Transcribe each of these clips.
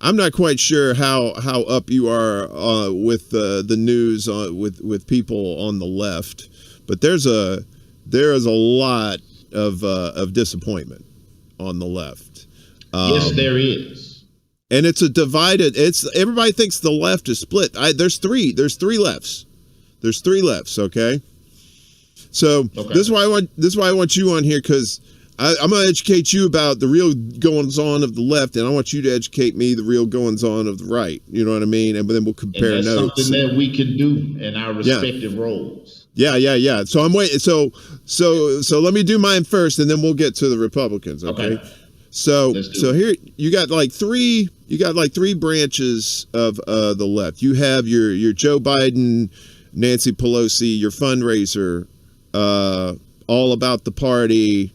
I'm not quite sure how up you are with the news with people on the left, but there is a lot of disappointment on the left. Yes, there is. And it's a divided. Everybody thinks the left is split. There's three lefts. There's three lefts. Okay. So this is why I want you on here, because I'm going to educate you about the real goings on of the left, and I want you to educate me the real goings on of the right. You know what I mean? And then we'll compare and that's notes. Something that we can do in our respective roles. Yeah. So I'm waiting. So let me do mine first, and then we'll get to the Republicans. Okay. So here you got like three branches of the left. You have your Joe Biden, Nancy Pelosi, your fundraiser, all about the party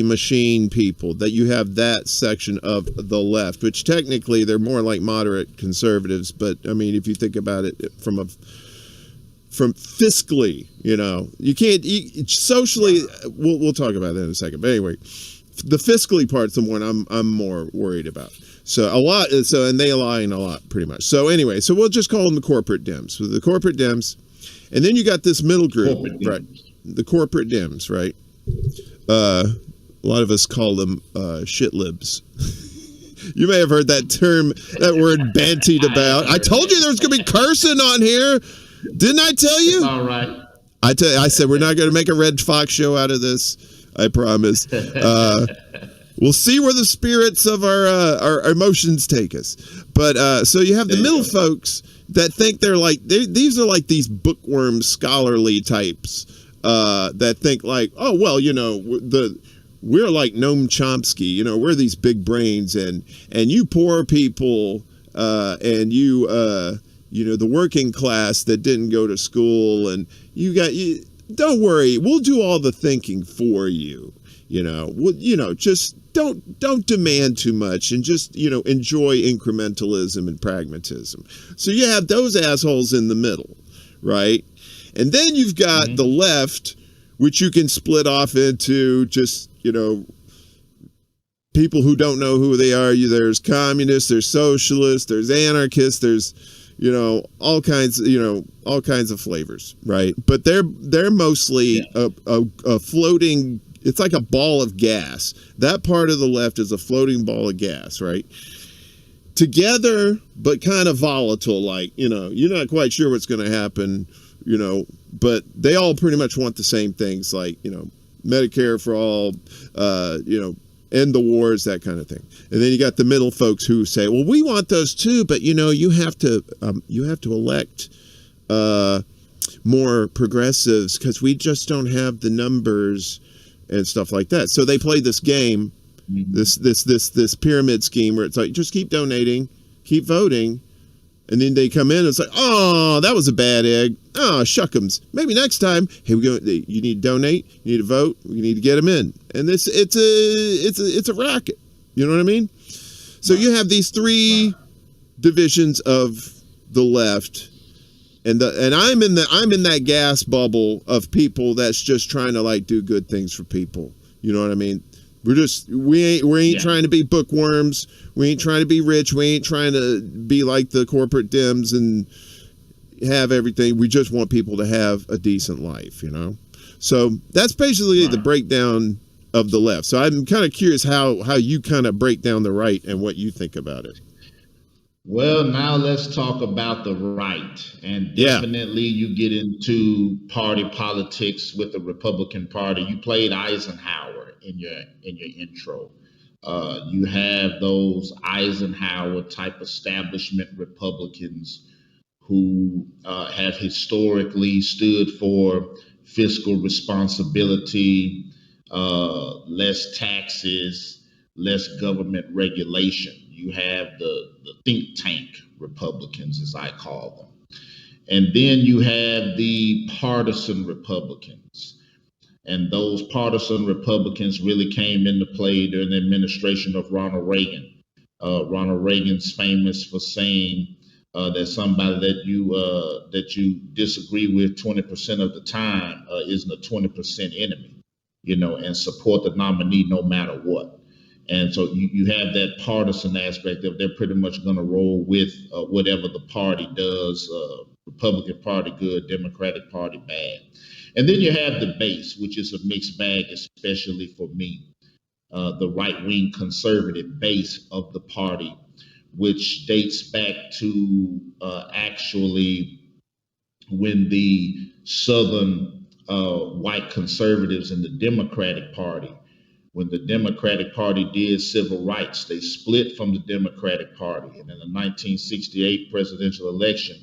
machine people. That you have that section of the left, which technically they're more like moderate conservatives, but I mean, if you think about it from fiscally, you can't socially. We'll talk about that in a second. But anyway, the fiscally part's the one I'm more worried about. So and they align a lot, pretty much. So anyway, so we'll just call them the corporate Dems. So the corporate Dems, and then you got this middle group, right? The corporate Dems, right? A lot of us call them shit libs. You may have heard that word bantied about. I told you there was going to be cursing on here. Didn't I tell you? All right. I said we're not going to make a Red Fox show out of this. I promise. We'll see where the spirits of our emotions take us. But so you have the middle folks that think these are like these bookworm scholarly types that think like, oh well, we're like Noam Chomsky, we're these big brains, and you poor people, and you the working class that didn't go to school, and don't worry, we'll do all the thinking for you. Just don't demand too much, and just enjoy incrementalism and pragmatism. So you have those assholes in the middle, right? And then you've got the left, which you can split off into just people who don't know who they are. There's communists, there's socialists, there's anarchists, there's all kinds of flavors, right? But they're mostly a floating. It's like a ball of gas. That part of the left is a floating ball of gas, right? Together, but kind of volatile. Like you're not quite sure what's going to happen, but they all pretty much want the same things, like Medicare for all, end the wars, that kind of thing. And then you got the middle folks who say, well, we want those too, but you have to elect more progressives because we just don't have the numbers and stuff like that. So they play this game, this pyramid scheme where it's like, just keep donating, keep voting. And then they come in and it's like, oh, that was a bad egg. Oh, shuckums. Maybe next time, hey, you need to donate, you need to vote, you need to get them in. And it's a racket. You know what I mean? So you have these three divisions of the left, and I'm in that gas bubble of people that's just trying to like do good things for people. You know what I mean? We ain't trying to be bookworms. We ain't trying to be rich. We ain't trying to be like the corporate Dems and have everything. We just want people to have a decent life, So that's basically the breakdown of the left. So I'm kind of curious how you kind of break down the right and what you think about it. Well, now let's talk about the right, and definitely you get into party politics with the Republican Party. You played Eisenhower in your intro. You have those Eisenhower type establishment Republicans who have historically stood for fiscal responsibility, less taxes, less government regulation. You have the think tank Republicans, as I call them. And then you have the partisan Republicans. And those partisan Republicans really came into play during the administration of Ronald Reagan. Ronald Reagan's famous for saying that somebody that you disagree with 20% of the time isn't a 20% enemy, and support the nominee no matter what. And so you have that partisan aspect of they're pretty much going to roll with whatever the party does, Republican Party good, Democratic Party bad. And then you have the base, which is a mixed bag, especially for me, the right-wing conservative base of the party, which dates back to actually when the Southern white conservatives in the Democratic Party, when the Democratic Party did civil rights, they split from the Democratic Party. And in the 1968 presidential election,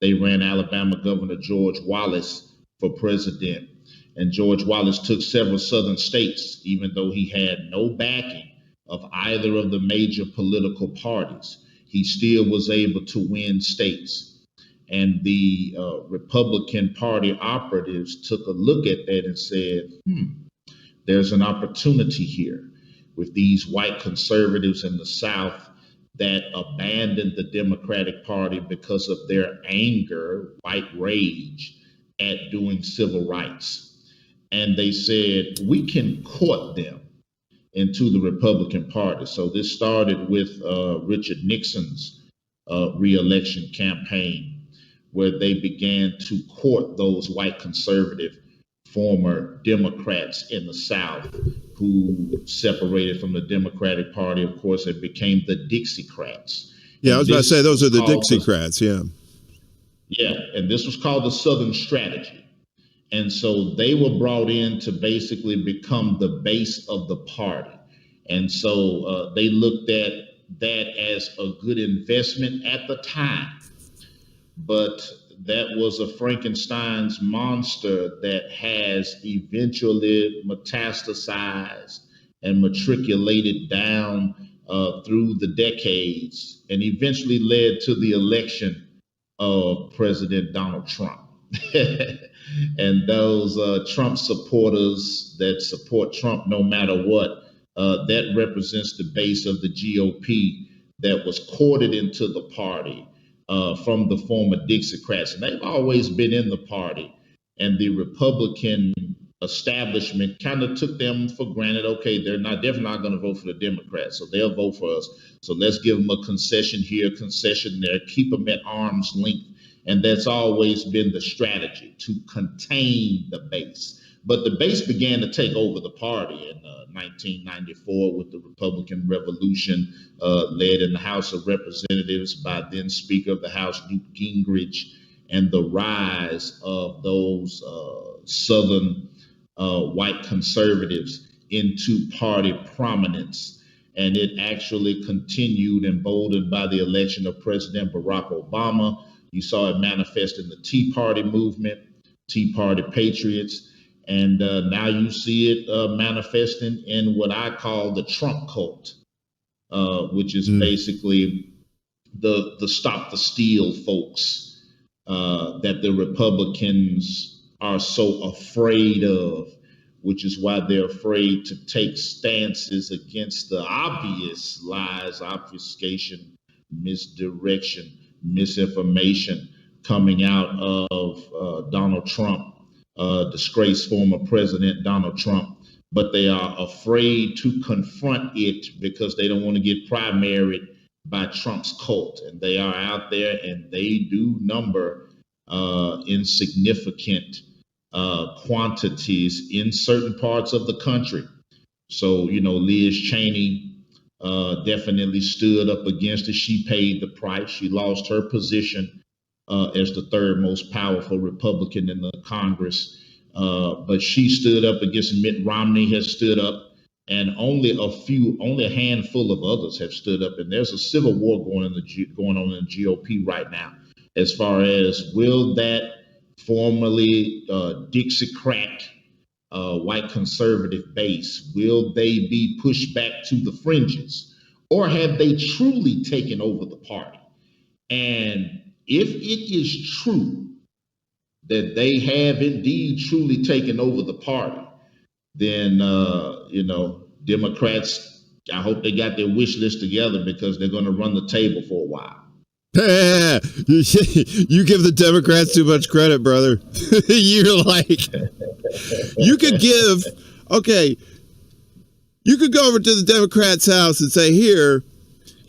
they ran Alabama Governor George Wallace for president. And George Wallace took several Southern states, even though he had no backing of either of the major political parties. He still was able to win states. And the Republican Party operatives took a look at that and said, there's an opportunity here with these white conservatives in the South that abandoned the Democratic Party because of their anger, white rage at doing civil rights. And they said, we can court them into the Republican Party. So this started with Richard Nixon's re-election campaign, where they began to court those white conservative former Democrats in the South who separated from the Democratic Party. Of course, it became the Dixiecrats. Yeah, I was about to say those are the Dixiecrats, yeah. Yeah, and this was called the Southern Strategy. And so they were brought in to basically become the base of the party. And so they looked at that as a good investment at the time. But that was a Frankenstein's monster that has eventually metastasized and matriculated down through the decades and eventually led to the election of President Donald Trump. And those Trump supporters that support Trump no matter what, that represents the base of the GOP that was courted into the party from the former Dixiecrats. And they've always been in the party. And the Republican establishment kind of took them for granted. Okay, they're definitely not going to vote for the Democrats, so they'll vote for us. So let's give them a concession here, concession there, keep them at arm's length. And that's always been the strategy, to contain the base. But the base began to take over the party in 1994 with the Republican Revolution, led in the House of Representatives by then Speaker of the House, Newt Gingrich, and the rise of those Southern white conservatives into party prominence. And it actually continued, emboldened by the election of President Barack Obama. You saw it manifest in the Tea Party movement, Tea Party patriots. And now you see it manifesting in what I call the Trump cult, which is basically the stop the steal folks that the Republicans are so afraid of, which is why they're afraid to take stances against the obvious lies, obfuscation, misdirection, misinformation coming out of Donald Trump. Disgraced former President Donald Trump, but they are afraid to confront it because they don't want to get primaried by Trump's cult. And they are out there and they do number in significant quantities in certain parts of the country. So, you know, Liz Cheney definitely stood up against it. She paid the price. She lost her position as the third most powerful Republican in the Congress. But she stood up against Mitt Romney has stood up, and only a handful of others have stood up. And there's a civil war going on in the GOP right now, as far as will that formerly Dixiecrat white conservative base, will they be pushed back to the fringes, or have they truly taken over the party? And if it is true that they have indeed truly taken over the party, then, Democrats, I hope they got their wish list together, because they're going to run the table for a while. You give the Democrats too much credit, brother. You're like, you could give, okay, You could go over to the Democrat's house and say, here's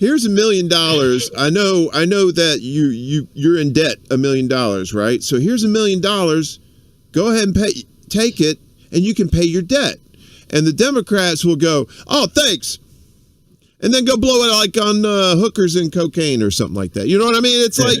$1 million. I know that you're in debt $1 million, right? So here's $1 million. Go ahead and take it, and you can pay your debt. And the Democrats will go, oh, thanks. And then go blow it like on hookers and cocaine or something like that. You know what I mean? It's like